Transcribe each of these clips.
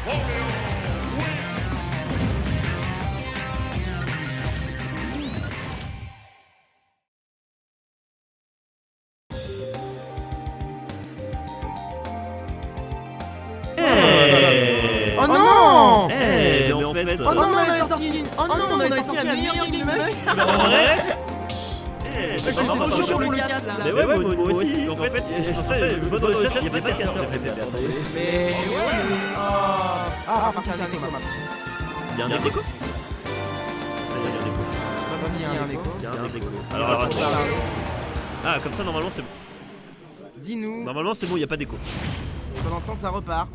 Oh non! Mais en fait... Oh non, on avait sorti la meilleure game de ma vie. Mais en vrai... J'étais trop chaud pour le cast là. Mais ouais, moi aussi. En fait, je pensais, je vois dans le chat, il y a pas de casteur. Mais ouais, ah, par contre, il y a un écho maintenant. Il y a un écho. Il y a un écho. Il y a un écho. Alors attends. Ah, comme ça, normalement, c'est bon. Dis-nous. Normalement, c'est bon, il n'y a pas d'écho. Pendant ce temps, ça repart.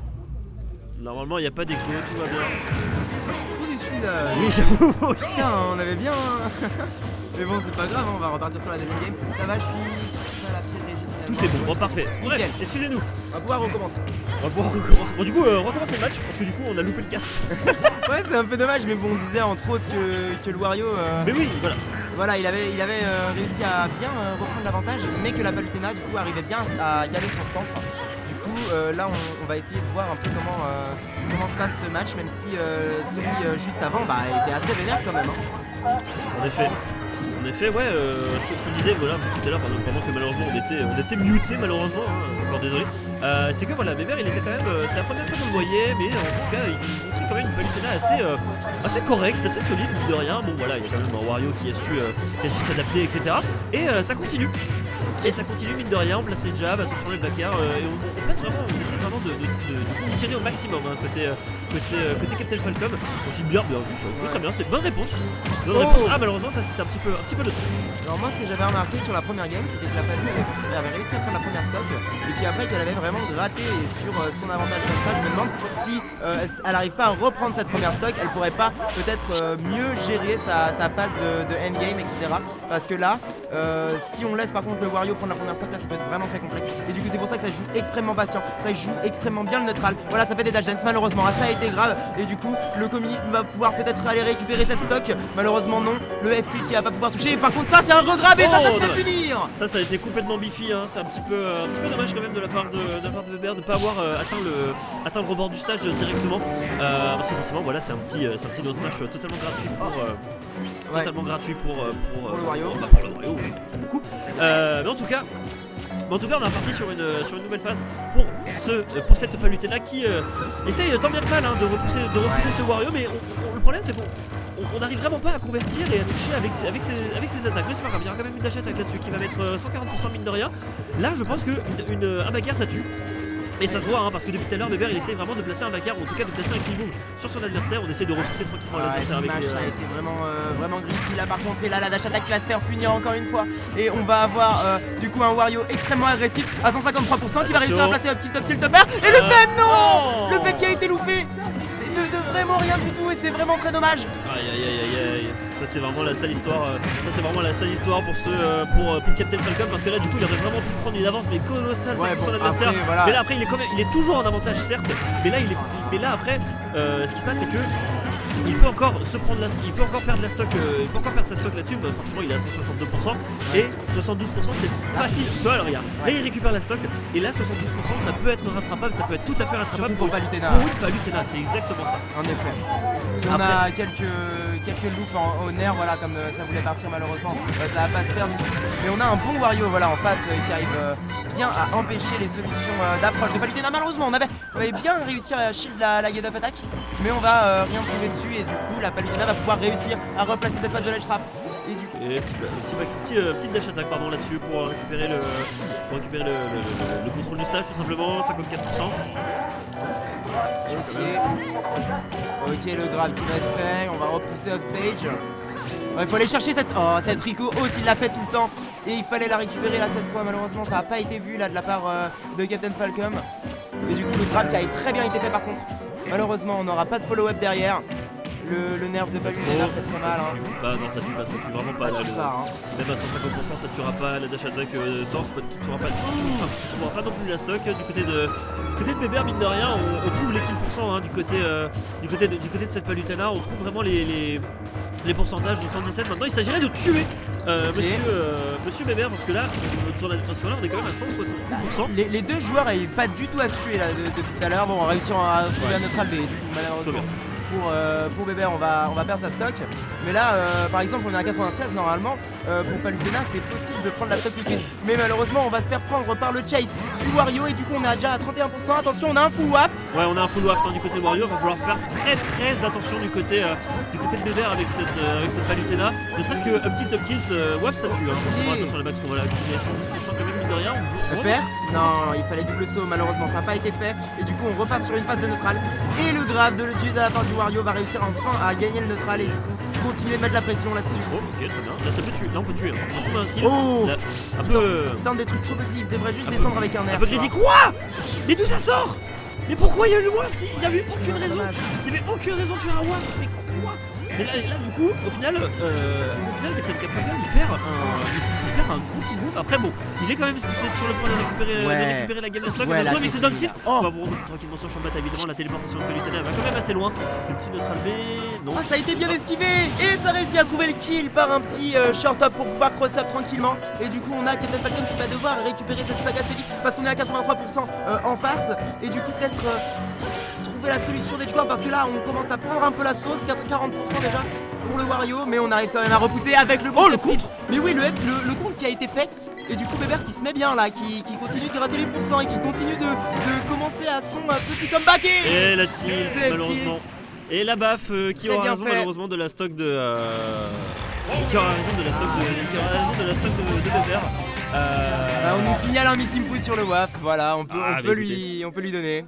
Normalement, il n'y a pas d'écho, tout va bien. Je suis trop déçu là. Oui, j'avoue aussi. Tiens, on avait bien. Mais bon, c'est pas grave, on va repartir sur la deuxième game. Ça va, je suis à la pire régime. Tout est bon, parfait. Bref, Nickel. excusez-nous. On va pouvoir recommencer. On va pouvoir recommencer. Bon, du coup, recommencer le match parce que du coup, on a loupé le cast. Ouais, c'est un peu dommage, mais bon, on disait entre autres que le Wario. Mais oui, voilà. Voilà, il avait réussi à bien reprendre l'avantage, mais que la Palutena du coup arrivait bien à galer son centre. Du coup, là, on va essayer de voir un peu comment se passe ce match, même si celui juste avant était assez vénère quand même. Hein. En effet, ouais, ce qu'on disait voilà, tout à l'heure pendant que malheureusement on était muté malheureusement, hein, encore désolé. C'est que voilà, Bébert il était quand même, c'est la première fois qu'on le voyait, mais en tout cas il montrait quand même une Palutena assez correcte, assez solide, mine de rien. Bon voilà, il y a quand même un Wario qui a su s'adapter, etc. Et ça continue. Et ça continue mine de rien, on place les jabs, attention les back air, et on essaie vraiment de conditionner au maximum hein, côté Captain Falcon. On dit bien vu, oui, très bien, c'est bonne réponse. Ah malheureusement ça c'était un petit peu de temps. Alors moi ce que j'avais remarqué sur la première game, c'était que la Palutena avait réussi à prendre la première stock, et puis après qu'elle avait vraiment gratté sur son avantage comme ça. Je me demande si elle n'arrive pas à reprendre cette première stock, elle pourrait pas peut-être mieux gérer sa phase de endgame, etc. Parce que là, si on laisse par contre le Wario prendre la première stock, là ça peut être vraiment très complexe. Et du coup c'est pour ça que ça joue extrêmement patient, ça joue extrêmement bien le neutral. Voilà, ça fait des dash dance malheureusement, ça a été grave. Et du coup le communisme va pouvoir peut-être aller récupérer cette stock. Malheureusement non, le F-Tilt qui va pas pouvoir toucher. Et par contre ça c'est un regrab et ça se fait punir. Ça a été complètement biffy, hein. C'est un petit peu dommage quand même de la part de Weber de pas avoir atteint le rebord du stage directement. Parce que forcément voilà c'est un petit dose smash totalement gratuit pour totalement gratuit pour le Wario. Pour le Wario, oui, merci beaucoup. Mais en tout cas on est reparti sur une nouvelle phase pour cette Palutena qui essaye tant bien que mal hein, de repousser ce Wario, mais le problème c'est qu'on n'arrive vraiment pas à convertir et à toucher avec ses attaques. Mais c'est pas grave, il y aura quand même une dash attack là-dessus qui va mettre 140% mine de rien. Là je pense qu'un backer ça tue. Et ça se voit hein, parce que depuis tout à l'heure Weber il essaie vraiment de placer un backer ou en tout cas de placer un kill move sur son adversaire. On essaie de repousser tranquillement l'adversaire avec les... ça a été vraiment gritty là par contre. Et là la dash attack qui va se faire punir encore une fois. Et on va avoir du coup un Wario extrêmement agressif à 153% qui va réussir à placer un petit top tilt up air. Et le pen non, le pen qui a été loupé de vraiment rien du tout et c'est vraiment très dommage. Aïe. Ça c'est vraiment la sale histoire. Pour Captain Falcon parce que là du coup il aurait vraiment pu prendre une avance mais colossale sur son adversaire. Après, voilà. Mais là après il est toujours en avantage certes. Mais là après ce qui se passe c'est que il peut encore perdre la stock, il peut encore perdre sa stock là-dessus, forcément il est à 162% et 72% c'est facile. Tu vois alors regarde, là il récupère la stock et là 72% ça peut être rattrapable, ça peut être tout à fait rattrapable. Surtout pour Palutena. Pour une Palutena, c'est exactement ça. En effet. Si on a quelques loops au nerf, voilà, comme ça voulait partir malheureusement, ça va pas se faire du tout. Mais on a un bon Wario voilà, en face qui arrive bien à empêcher les solutions d'approche de Palutena. Malheureusement on avait bien réussi à shield la get up attack, mais on va rien trouver dessus et du coup la Palutena va pouvoir réussir à replacer cette phase de ledge trap. Et du coup petite dash attack pardon là-dessus pour récupérer le contrôle du stage tout simplement, 54%. Ok, le grab qui va se faire, on va repousser off stage. Il faut aller chercher cette Rico haute, il l'a fait tout le temps. Et il fallait la récupérer là cette fois, malheureusement ça n'a pas été vu là de la part de Captain Falcon. Et du coup le grab qui a très bien été fait par contre. Malheureusement on n'aura pas de follow-up derrière. le nerf de Palutena fait très mal. Hein. Non, ça tue vraiment pas. Ça Là, tue pas, hein. même à 150%, ça tuera pas la dash attack Source, qui tuera pas non plus la stock. Du côté de Bébert, mine de rien, on trouve les kills pourcents hein, du côté de cette Palutena. On trouve vraiment les pourcentages de 117. Maintenant, il s'agirait de tuer Monsieur Bébert parce que là, on est quand même à 168%. Les deux joueurs n'arrivent pas du tout à se tuer là depuis tout à l'heure. Bon, on réussit à trouver un neutral B. Du coup, malheureusement pour Bébert, on va perdre sa stock. Mais là, par exemple, on est à 96 normalement. Pour Palutena, c'est possible de prendre la stock tout de suite. Mais malheureusement, on va se faire prendre par le chase du Wario et du coup, on est déjà à 31%. Attention, on a un full waft. Ouais, on a un full waft hein, du côté de Wario. On va falloir faire très attention du côté de Bébert avec cette Palutena. Ne serait-ce que up tilt waft ça tue. Hein. Forcément, attention à la max qu'on voit là. 12% quand même, mine de rien. Le père non, il fallait double saut, malheureusement ça n'a pas été fait. Et du coup on repasse sur une phase de neutral. Et le grab de la part du Wario va réussir enfin à gagner le neutral et du coup continuer de mettre la pression là-dessus. Oh ok, très bien. Là ça peut tuer, là on peut tuer. On trouve un skill. Oh là, un peu. Il tente des trucs trop petits, il devrait juste descendre avec un air. Un peu crazy. Quoi? Mais d'où ça sort? Mais pourquoi il y a eu le waft? Il n'y avait aucune raison. Il n'y avait aucune raison de faire un waft, mais quoi? Mais là du coup, au final Captain Capricorn il perd un gros kill move. Après bon, il est quand même peut-être sur le point de récupérer la game stock. Ouais, mais c'est dans le titre. On va vous remonter tranquillement sur champ de bataille. Évidemment la téléportation de Palutena va quand même assez loin. Le petit neutral B, non. Ah ça a été bien esquivé. Et ça réussit à trouver le kill par un petit short up pour pouvoir cross up tranquillement. Et du coup on a Captain Falcon qui va devoir récupérer cette stack assez vite parce qu'on est à 83% en face. Et du coup peut-être trouver la solution des joueurs parce que là on commence à prendre un peu la sauce, 40% déjà pour le Wario, mais on arrive quand même à repousser avec le contre. Mais oui, le contre qui a été fait. Et du coup Bébert qui se met bien là, qui continue de gratter les pourcents et qui continue de commencer à son petit comeback. Et la tilt malheureusement. Et la baffe qui aura raison malheureusement de la stock de qui aura raison de la stock de Bébert. On nous signale un miss input sur le waft, voilà, on peut lui donner.